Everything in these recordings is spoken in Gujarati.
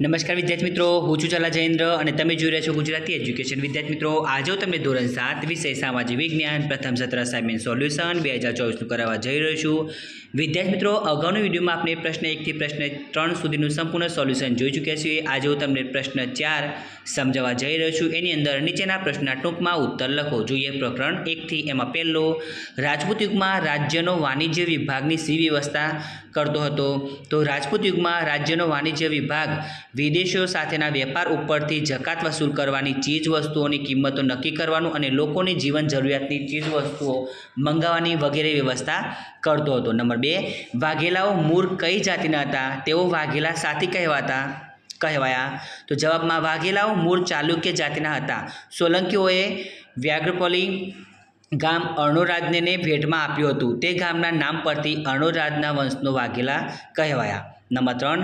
નમસ્કાર વિદ્યાર્થી મિત્રો, હું છું ચલા જયેન્દ્ર અને તમે જોઈ રહ્યા છો ગુજરાતી એજ્યુકેશન. વિદ્યાર્થી મિત્રો, આજે હું તમને ધોરણ 7 વિષય સામાજિક વિજ્ઞાન પ્રથમ સત્ર અસાઇનમેન્ટ સોલ્યુશન 2024નું કરાવવા જઈ રહ્યો છું. વિદ્યાર્થી મિત્રો, અગાઉના વિડીયોમાં આપણે પ્રશ્ન 1 થી પ્રશ્ન 3 સુધીનું સંપૂર્ણ સોલ્યુશન જોઈ ચૂક્યા છીએ. આજે હું તમને પ્રશ્ન 4 સમજાવવા જઈ રહ્યો છું. એની અંદર નીચેના પ્રશ્નના ટૂંકમાં ઉત્તર લખો. જોઈએ પ્રકરણ 1 થી. એમાં પહેલો, રાજપૂત યુગમાં રાજ્યનો વાણિજ્ય વિભાગની શી વ્યવસ્થા કરતો હતો? તો રાજપૂત યુગમાં રાજ્યનો વાણિજ્ય વિભાગ વિદેશો સાથેના વેપાર ઉપરથી જકાત વસૂલ કરવાની, ચીજ વસ્તુઓની કિંમતો નક્કી કરવાનું અને લોકોની જીવન જરૂરિયાતની ચીજ વસ્તુઓ મંગાવવાની વગેરે વ્યવસ્થા કરતો હતો. નંબર 2, વાઘેલાઓ મૂળ કઈ જાતિના હતા? તેઓ વાઘેલા સાથી કહેવાયા? તો જવાબમાં વાઘેલાઓ મૂળ ચાલુક્ય જાતિના હતા. સોલંકીઓએ વ્યાઘ્રપલી ગામ અર્ણોરાજને ભેટમાં આપ્યું હતું. તે ગામના નામ પરથી અર્ણોરાજના વંશનો વાઘેલા કહેવાયા. નંબર 3,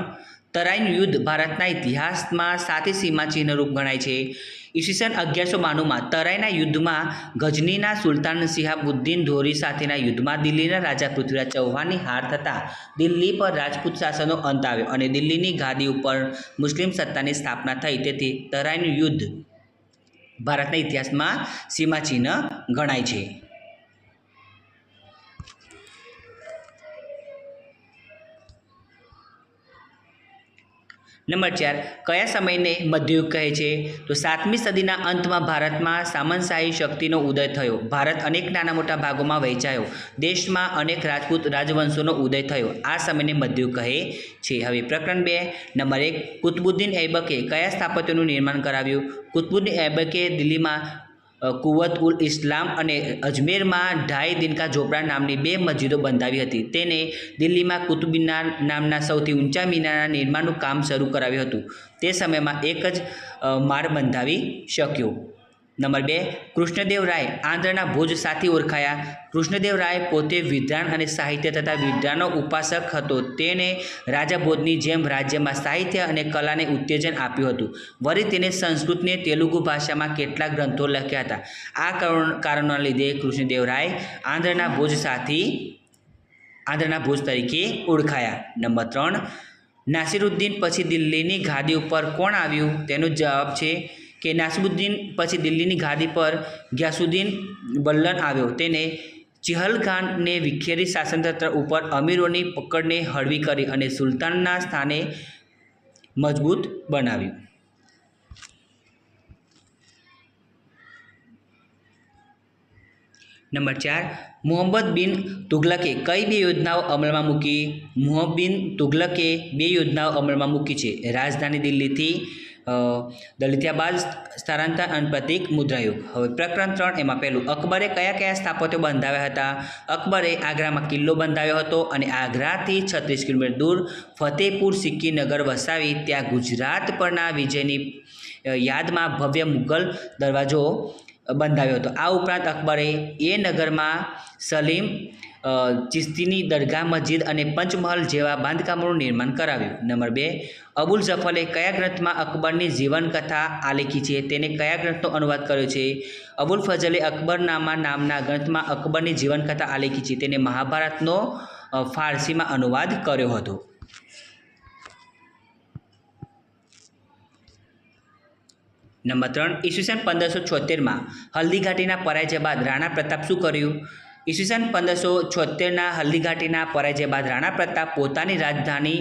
તરાઈનું યુદ્ધ ભારતના ઇતિહાસમાં સાથી સીમાચિહ્નરૂપ ગણાય છે. ઈસવીસન 1192માં તરાઈના યુદ્ધમાં ગઝનીના સુલતાન શિહાબુદ્દીન ધોરી સાથેના યુદ્ધમાં દિલ્હીના રાજા પૃથ્વીરાજ ચૌહાણની હાર થતાં દિલ્હી પર રાજપૂત શાસનનો અંત આવ્યો અને દિલ્હીની ગાદી ઉપર મુસ્લિમ સત્તાની સ્થાપના થઈ. તેથી તરાઈનું યુદ્ધ ભારતના ઇતિહાસમાં સીમાચિહ્ન ગણાય છે. નંબર 4, કયા સમયને મધ્યયુગ કહે છે? તો 7મી સદીના અંતમાં ભારતમાં સામંતશાહી શક્તિનો ઉદય થયો. ભારત અનેક નાના મોટા ભાગોમાં વહેંચાયો. દેશમાં અનેક રાજપૂત રાજવંશોનો ઉદય થયો. આ સમયને મધ્યયુગ કહે છે. હવે પ્રકરણ 2, નંબર 1, કુતુબુદ્દીન ઐબકે કયા સ્થાપત્યોનું નિર્માણ કરાવ્યું? કુતુબુદ્દીન ઐબકે દિલ્હીમાં કુવત ઉલ ઇસ્લામ અને અજમેરમાં ઢાઈ દિનકા ઝોપડા નામની 2 મસ્જિદો બંધાવી હતી. તેને દિલ્હીમાં કુતુબ મિનાર નામના સૌથી ઊંચા મિનારના નિર્માણનું કામ શરૂ કરાવ્યું હતું. તે સમયમાં એક જ માળ બંધાવી શક્યો. નંબર 2, કૃષ્ણદેવરાય આંધ્રના ભુજ સાથી ઓળખાયા? કૃષ્ણદેવરાય પોતે વિદ્વાન અને સાહિત્ય તથા વિદ્યાનો ઉપાસક હતો. તેણે રાજા ભોજની જેમ રાજ્યમાં સાહિત્ય અને કલાને ઉત્તેજન આપ્યું હતું. વળી તેને સંસ્કૃતને તેલુગુ ભાષામાં કેટલાક ગ્રંથો લખ્યા હતા. આ કારણોના લીધે કૃષ્ણદેવરાય આંધ્રના ભુજ તરીકે ઓળખાયા. નંબર 3, નાસિરુદ્દીન પછી દિલ્હીની ગાદી ઉપર કોણ આવ્યું? તેનો જવાબ છે કે નાસિરુદ્દીન પછી દિલ્હીની ગાદી પર ગ્યાસુદ્દીન બલ્લન આવ્યો. તેને ચિહલખાનને વિખેરી શાસનતંત્ર ઉપર અમીરોની પકડને હળવી કરી અને સુલતાનના સ્થાને મજબૂત બનાવ્યું. નંબર 4, મુહમ્મદ બિન તુગલકે કઈ 2 યોજનાઓ અમલમાં મૂકી? મુહમ્મદ બિન તુગલકે 2 યોજનાઓ અમલમાં મૂકી છે. રાજધાની દિલ્હીથી દલિત્યાબાદ સ્થળાંતર અને પ્રતિક મુદ્રાયુગ. હવે પ્રકરણ 3, એમાં પહેલું, અકબરે કયા સ્થાપત્યો બંધાવ્યા હતા? અકબરે આગ્રામાં કિલ્લો બંધાવ્યો હતો અને આગ્રાથી 36 કિલોમીટર દૂર ફતેહપુર સિક્રી નગર વસાવી ત્યાં ગુજરાત પરના વિજયની યાદમાં ભવ્ય મુગલ દરવાજો બંધાવ્યો હતો. આ ઉપરાંત અકબરે એ નગરમાં સલીમ ચિશ્તીની દરગાહ, મસ્જિદ અને પંચમહલ જેવા બાંધકામોનું નિર્માણ કરાવ્યું. નંબર 2, અબુલ જફરે કયા ગ્રંથમાં અકબરની જીવનકથા આલેખી છે? તેને કયા ગ્રંથનો અનુવાદ કર્યો છે? અબુલ ફઝલે અકબરનામા નામના ગ્રંથમાં અકબરની જીવનકથા આલેખી છે. તેને મહાભારતનો ફારસીમાં અનુવાદ કર્યો હતો. નંબર 3, ઈસવીસન 1576માં હલ્દીઘાટીના પરાજય બાદ રાણા પ્રતાપ શું કર્યું? ઈસવીસન 1576ના હલ્દીઘાટીના પરાજય બાદ રાણા પ્રતાપ પોતાની રાજધાની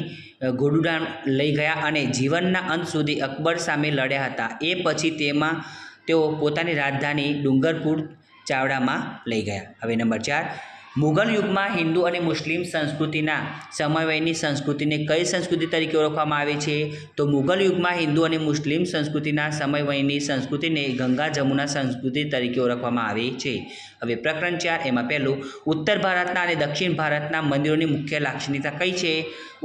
ગોડુડાન લઈ ગયા અને જીવનના અંત સુધી અકબર સામે લડ્યા હતા. એ પછી તેઓ પોતાની રાજધાની ડુંગરપુર ચાવડામાં લઈ ગયા. હવે નંબર 4, મુગલ યુગમાં હિન્દુ અને મુસ્લિમ સંસ્કૃતિના સમન્વયની સંસ્કૃતિને કઈ સંસ્કૃતિ તરીકે ઓળખવામાં આવે છે? તો મુગલ યુગમાં હિન્દુ અને મુસ્લિમ સંસ્કૃતિના સમન્વયની સંસ્કૃતિને ગંગા જમુના સંસ્કૃતિ તરીકે ઓળખવામાં આવે છે. હવે પ્રકરણ 4, એમાં પહેલું, ઉત્તર ભારતના અને દક્ષિણ ભારતના મંદિરોની મુખ્ય લાક્ષણિકતા કઈ છે?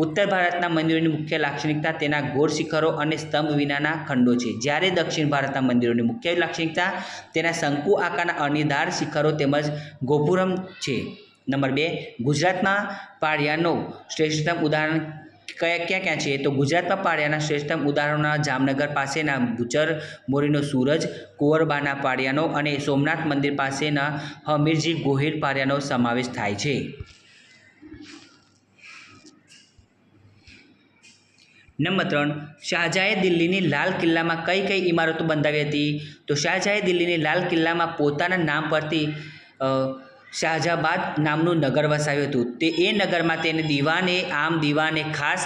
ઉત્તર ભારતના મંદિરોની મુખ્ય લાક્ષણિકતા તેના ગોળ શિખરો અને સ્તંભ વિનાના ખંડો છે. જ્યારે દક્ષિણ ભારતના મંદિરોની મુખ્ય લાક્ષણિકતા તેના શંકુ આકારના અણીદાર શિખરો તેમજ ગોપુરમ છે. નંબર 2, ગુજરાતમાં પાળિયાનો શ્રેષ્ઠતમ ઉદાહરણ ક્યાં છે? તો ગુજરાતમાં પાળિયાના શ્રેષ્ઠતમ ઉદાહરણોના જામનગર પાસેના ગુજર મોરીનો સૂરજ, કુંવરબાના પાળિયાનો અને સોમનાથ મંદિર પાસેના હમીરજી ગોહિલ પાળિયાનો સમાવેશ થાય છે. નંબર 3, શાહજહાએ દિલ્હીની લાલ કિલ્લામાં કઈ કઈ ઇમારતો બંધાવી હતી? તો શાહજહાએ દિલ્હીની લાલ કિલ્લામાં પોતાના નામ પરથી શાહજહાબાદ નામનું નગર વસાવ્યું હતું. એ નગરમાં તેને દીવાને આમ, દીવાને ખાસ,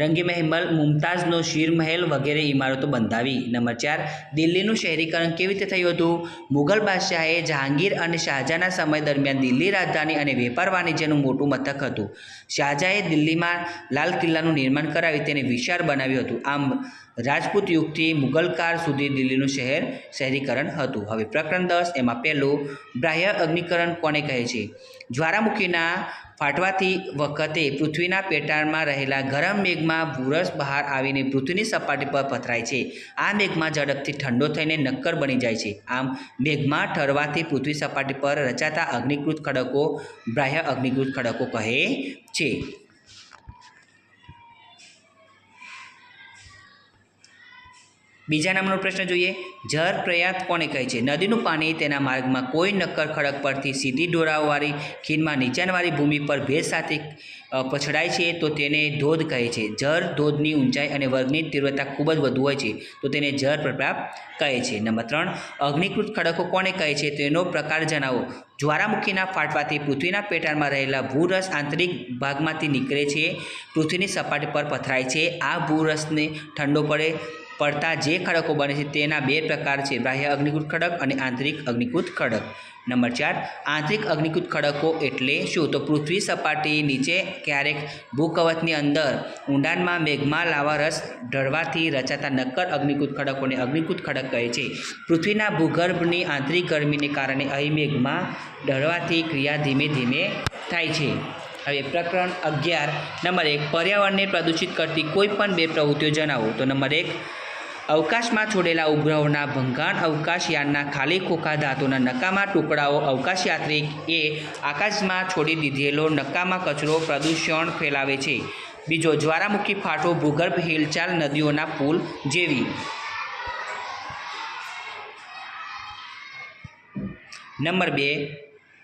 રંગી મહેલ, મુમતાઝનો શીર મહેલ વગેરે ઇમારતો બંધાવી. નંબર 4, દિલ્હીનું શહેરીકરણ કેવી રીતે થયું હતું? મુગલ બાદશાહે જહાંગીર અને શાહજહાંના સમય દરમિયાન દિલ્હી રાજધાની અને વેપાર વાણિજ્યનું મોટું મથક હતું. શાહજહાએ દિલ્હીમાં લાલ કિલ્લાનું નિર્માણ કરાવી તેને વિશાળ બનાવ્યું હતું. આમ રાજપૂત યુગથી મુગલ કાળ સુધી દિલ્હીનું શહેરીકરણ હતું. હવે પ્રકરણ 10, એમાં પહેલું, બાહ્ય અગ્નિકરણ કોને કહે છે? જ્વાળામુખીના ફાટવાથી વખતે પૃથ્વીના પેટાળમાં રહેલા ગરમ મેઘમાં ભૂરસ બહાર આવીને પૃથ્વીની સપાટી પર પથરાય છે. આ મેઘમાં ઝડપથી ઠંડો થઈને નક્કર બની જાય છે. આમ મેઘમાં ઠરવાથી પૃથ્વી સપાટી પર રચાતા અગ્નિકૃત ખડકો બાહ્ય અગ્નિકૃત ખડકો કહે છે. બીજા નંબરનો પ્રશ્ન જોઈએ. જળ પ્રયાત કોને કહે છે? નદીનું પાણી તેના માર્ગમાં કોઈ નક્કર ખડક પરથી સીધી ઢોળાવવાળી ખીણમાં નીચાણવાળી ભૂમિ પર ભેજ સાથે પછડાય છે તો તેને ધોધ કહે છે. જળ ધોધની ઊંચાઈ અને વર્ગની તીવ્રતા ખૂબ જ વધુ હોય છે તો તેને જળ પ્રપાત કહે છે. નંબર 3, અગ્નિકૃત ખડકો કોને કહે છે? તેનો પ્રકાર જણાવો. જ્વાળામુખીના ફાટવાથી પૃથ્વીના પેટાળમાં રહેલા ભૂરસ આંતરિક ભાગમાંથી નીકળે છે, પૃથ્વીની સપાટી પર પથરાય છે. આ ભૂરસને ઠંડો પડતા જે ખડકો બને છે તેના બે પ્રકાર છે, બાહ્ય અગ્નિકૃત ખડક અને આંતરિક અગ્નિકૃત ખડક. નંબર 4, આંતરિક અગ્નિકૃત ખડકો એટલે શું? તો પૃથ્વી સપાટી નીચે ક્યારેક ભૂકવચની અંદર ઊંડાણમાં મેઘમાં લાવા રસ ઢળવાથી રચાતા નક્કર અગ્નિકૃત ખડકોને અગ્નિકૃત ખડક કહે છે. પૃથ્વીના ભૂગર્ભની આંતરિક ગરમીને કારણે અહીં મેઘમાં ઢળવાથી ક્રિયા ધીમે ધીમે થાય છે. હવે પ્રકરણ 11, નંબર 1, પર્યાવરણને પ્રદૂષિત કરતી કોઈ પણ બે પ્રવૃત્તિઓ જણાવો. તો નંબર 1, અવકાશમાં છોડેલા ઉપગ્રહોના ભંગાણ. અવકાશયાનના ખાલી ખોખા ધાતુના નકામા ટુકડાઓ અવકાશયાત્રીએ આકાશમાં છોડી દીધેલો નકામા કચરો પ્રદૂષણ ફેલાવે છે. બીજો, જ્વાળામુખી ફાટો ભૂગર્ભ હિલચાલ નદીઓના પુલ જેવી. નંબર 2,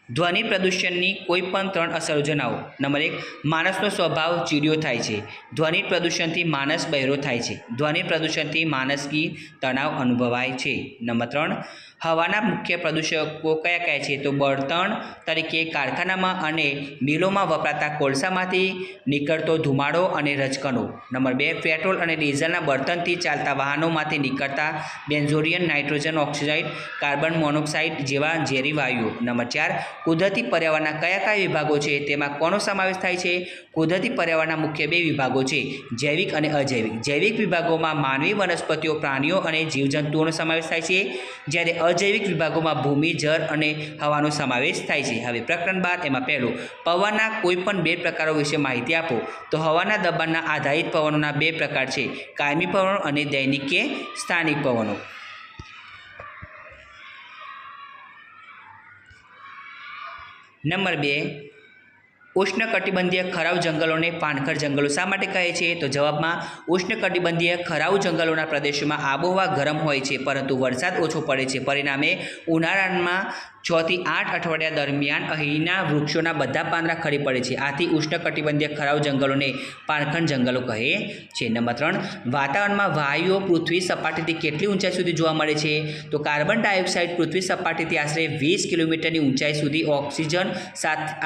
ધ્વનિ પ્રદૂષણની કોઈ પણ 3 અસરો જણાવો. નંબર 1, માણસનો સ્વભાવ ચીડિયો થાય છે. ધ્વનિ પ્રદૂષણથી માણસ બહેરો થાય છે. ધ્વનિ પ્રદૂષણથી માનસિક તણાવ અનુભવાય છે. નંબર 3, હવાના મુખ્ય પ્રદૂષકો કયા કયા છે? તો બળતણ તરીકે કારખાનામાં અને મિલોમાં વપરાતા કોલસામાંથી નીકળતો ધુમાડો અને રજકણો. નંબર 2, પેટ્રોલ અને ડીઝલના બળતણથી ચાલતા વાહનોમાંથી નીકળતા બેન્ઝોડિયમ, નાઇટ્રોજન ઓક્સાઇડ, કાર્બન મોનોક્સાઇડ જેવા ઝેરી વાયુઓ. નંબર 4, કુદરતી પર્યાવરણના કયા કયા વિભાગો છે? તેમાં કોનો સમાવેશ થાય છે? કુદરતી પર્યાવરણના મુખ્ય 2 વિભાગો છે, જૈવિક અને અજૈવિક. જૈવિક વિભાગોમાં માનવી, વનસ્પતિઓ, પ્રાણીઓ અને જીવજંતુઓનો સમાવેશ થાય છે, જ્યારે અજૈવિક વિભાગોમાં ભૂમિ, જળ અને હવાનો સમાવેશ થાય છે. હવે પ્રકરણ 12, એમાં પહેલું, પવનના કોઈ પણ 2 પ્રકારો વિશે માહિતી આપો. તો હવાના દબાણના આધારિત પવનોના 2 પ્રકાર છે, કાયમી પવનો અને દૈનિક કે સ્થાનિક પવનો. નંબર 2, ઉષ્ણકટિબંધીય ખરાઉ જંગલોને પાનખર જંગલો શા માટે કહે છે? તો જવાબમાં, ઉષ્ણકટિબંધીય ખરાઉ જંગલોના પ્રદેશોમાં આબોહવા ગરમ હોય છે પરંતુ વરસાદ ઓછો પડે છે. પરિણામે ઉનાળામાં 6 થી 8 અઠવાડિયા દરમિયાન અહીંના વૃક્ષોના બધા પાંદડા ખરી પડે છે. આથી ઉષ્ણકટિબંધીય ખરાઉ જંગલોને પાનખર જંગલો કહે છે. નંબર 3, વાતાવરણમાં વાયુઓ પૃથ્વી સપાટીથી કેટલી ઊંચાઈ સુધી જોવા મળે છે? તો કાર્બન ડાયોક્સાઇડ પૃથ્વી સપાટીથી આશરે 20 કિલોમીટરની ઊંચાઈ સુધી, ઓક્સિજન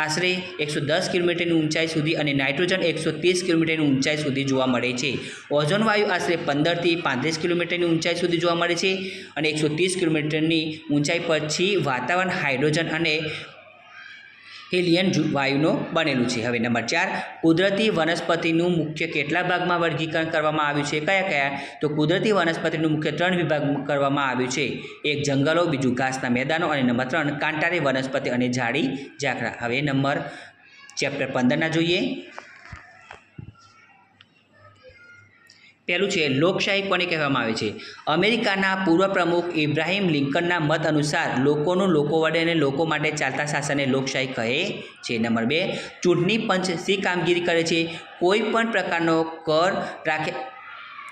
આશરે 110 કિલોમીટરની ઊંચાઈ સુધી અને નાઇટ્રોજન 130 કિલોમીટરની ઊંચાઈ સુધી જોવા મળે છે. ઓઝોન વાયુ આશરે 15 થી 35 કિલોમીટરની ઊંચાઈ સુધી જોવા મળે છે અને 130 કિલોમીટરની ઊંચાઈ પછી વાતાવરણ હાઇડ્રોજન અને હિલિયમ વાયુનો બનેલું છે. હવે નંબર 4, કુદરતી વનસ્પતિનું મુખ્ય કેટલા ભાગમાં વર્ગીકરણ કરવામાં આવ્યું છે? કયા કયા? તો કુદરતી વનસ્પતિનું મુખ્ય 3 વિભાગ કરવામાં આવ્યું છે. 1, જંગલો, બીજું ઘાસના મેદાનો અને નંબર 3, કાંટાળી વનસ્પતિ અને ઝાડી ઝાકરા. હવે નંબર ચેપ્ટર 15 જોઈએ. પહેલું છે, લોકશાહી કોને કહેવામાં આવે છે? અમેરિકાના પૂર્વ પ્રમુખ ઇબ્રાહિમ લિંકનના મત અનુસાર લોકોનું લોકો વડે અને લોકો માટે ચાલતા શાસનને લોકશાહી કહે છે. નંબર 2, ચૂંટણી પંચ શી કામગીરી કરે છે? કોઈ પણ પ્રકારનો કર રાખે.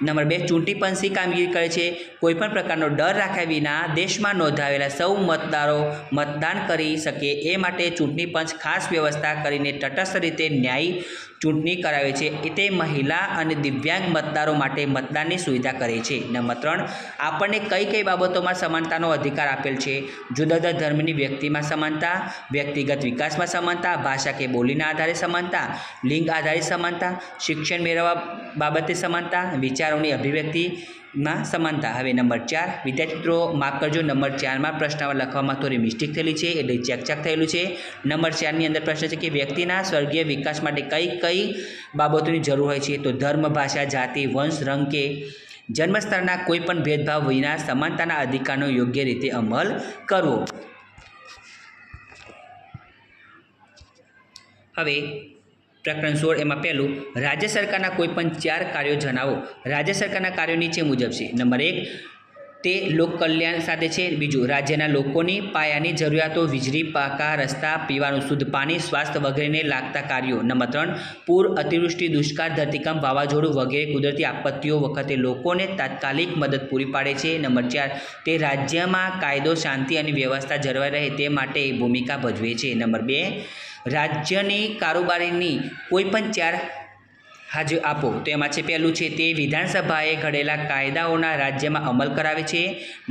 નંબર 2, ચૂંટણી પંચ શી કામગીરી કરે છે? કોઈપણ પ્રકારનો ડર રાખ્યા વિના દેશમાં નોંધાવેલા સૌ મતદારો મતદાન કરી શકે એ માટે ચૂંટણી પંચ ખાસ વ્યવસ્થા કરીને તટસ્થ રીતે ન્યાયી ચૂંટણી કરાવે છે તે મહિલા અને દિવ્યાંગ મતદારો માટે મતદાનની સુવિધા કરે છે. નંબર 3, આપણને કઈ કઈ બાબતોમાં સમાનતાનો અધિકાર આપેલ છે? જુદા જુદા ધર્મની વ્યક્તિમાં સમાનતા, વ્યક્તિગત વિકાસમાં સમાનતા, ભાષા કે બોલીના આધારે સમાનતા, લિંગ આધારિત સમાનતા, શિક્ષણ મેળવવા બાબતે સમાનતા, વિચારોની અભિવ્યક્તિમાં સમાનતા. હવે નંબર 4, વિદ્યાર્થી મિત્રો માફ કરજો, નંબર 4માં પ્રશ્નમાં લખવામાં થોડી મિસ્ટેક થયેલી છે, એટલે ચેક થયેલું છે. નંબર 4ની અંદર પ્રશ્ન છે કે વ્યક્તિના સ્વર્ગીય વિકાસ માટે કઈ કઈ બાબતોની જરૂર હોય છે? તો ધર્મ, ભાષા, જાતિ, વંશ, રંગ કે જન્મસ્થળના કોઈ પણ ભેદભાવ વિના સમાનતાના અધિકારનો યોગ્ય રીતે અમલ કરવો. હવે પ્રકરણ 16 એમાં પહેલું, રાજ્ય સરકારના કોઈ પણ 4 કાર્યો જણાવો. રાજ્ય સરકારના કાર્યો નીચે મુજબ છે. નંબર 1, તે લોક કલ્યાણ સાથે છે. બીજું, રાજ્યના લોકોની પાયાની જરૂરિયાતો, વીજળી, પાકા રસ્તા, પીવાનું શુદ્ધ પાણી, સ્વાસ્થ્ય વગેરેને લાગતા કાર્યો. નંબર 3, પૂર, અતિવૃષ્ટિ, દુષ્કાળ, ધરતીકંપ, વાવાઝોડું વગેરે કુદરતી આપત્તિઓ વખતે લોકોને તાત્કાલિક મદદ પૂરી પાડે છે. નંબર 4, તે રાજ્યમાં કાયદો, શાંતિ અને વ્યવસ્થા જળવાઈ રહે તે માટે ભૂમિકા ભજવે છે. નંબર 2, રાજ્યની કારોબારીની કોઈ પણ 4 હાજર આપો. તો એમાં છે પહેલું છે તે વિધાનસભાએ ઘડેલા કાયદાઓના રાજ્યમાં અમલ કરાવે છે.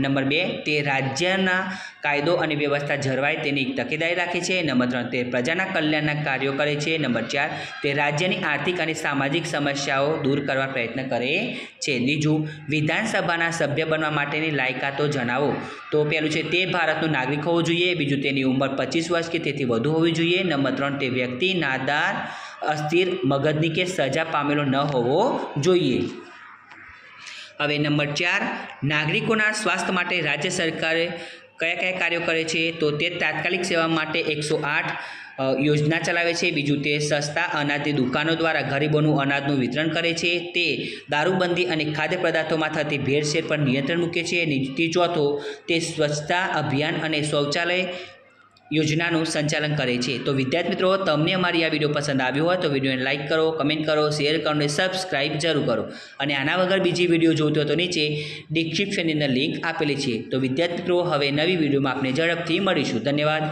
નંબર 2, તે રાજ્યના કાયદો અને વ્યવસ્થા જળવાય તેની તકેદારી રાખે છે. નંબર 3, તે પ્રજાના કલ્યાણના કાર્યો કરે છે. નંબર 4, તે રાજ્યની આર્થિક અને સામાજિક સમસ્યાઓ દૂર કરવા પ્રયત્ન કરે છે. બીજું, વિધાનસભાના સભ્ય બનવા માટેની લાયકાતો જણાવો. તો પહેલું છે તે ભારતનો નાગરિક હોવો જોઈએ. બીજું, તેની ઉંમર 25 વર્ષ કે તેથી વધુ હોવી જોઈએ. નંબર 3, તે વ્યક્તિ નાદાર, અસ્થિર મગજની કે સજા પામેલો ન હોવો જોઈએ. હવે નંબર 4, નાગરિકોના સ્વાસ્થ્ય માટે રાજ્ય સરકારે કયા કયા કાર્યો કરે છે? તો તે તાત્કાલિક સેવા માટે 108 યોજના ચલાવે છે. બીજું, તે સસ્તા અનાજની દુકાનો દ્વારા ગરીબોનું અનાજનું વિતરણ કરે છે. તે દારૂબંધી અને ખાદ્ય પદાર્થોમાં થતી ભેળસેળ પર નિયંત્રણ મૂકે છે. ચોથો, તે સ્વચ્છતા અભિયાન અને શૌચાલય યોજનાનું સંચાલન કરે છે. તો વિદ્યાર્થી મિત્રો, તમને અમારી આ વિડીયો પસંદ આવ્યો હોય તો વિડીયોને લાઇક કરો, કમેન્ટ કરો, શેર કરો અને સબસ્ક્રાઇબ જરૂર કરો. અને આના વગર બીજી વિડીયો જોતો હોય તો નીચે ડિસ્ક્રિપ્શનની અંદર લિંક આપેલી છે. તો વિદ્યાર્થી મિત્રો, હવે નવી વિડીયોમાં આપણે ઝડપથી મળીશું. ધન્યવાદ.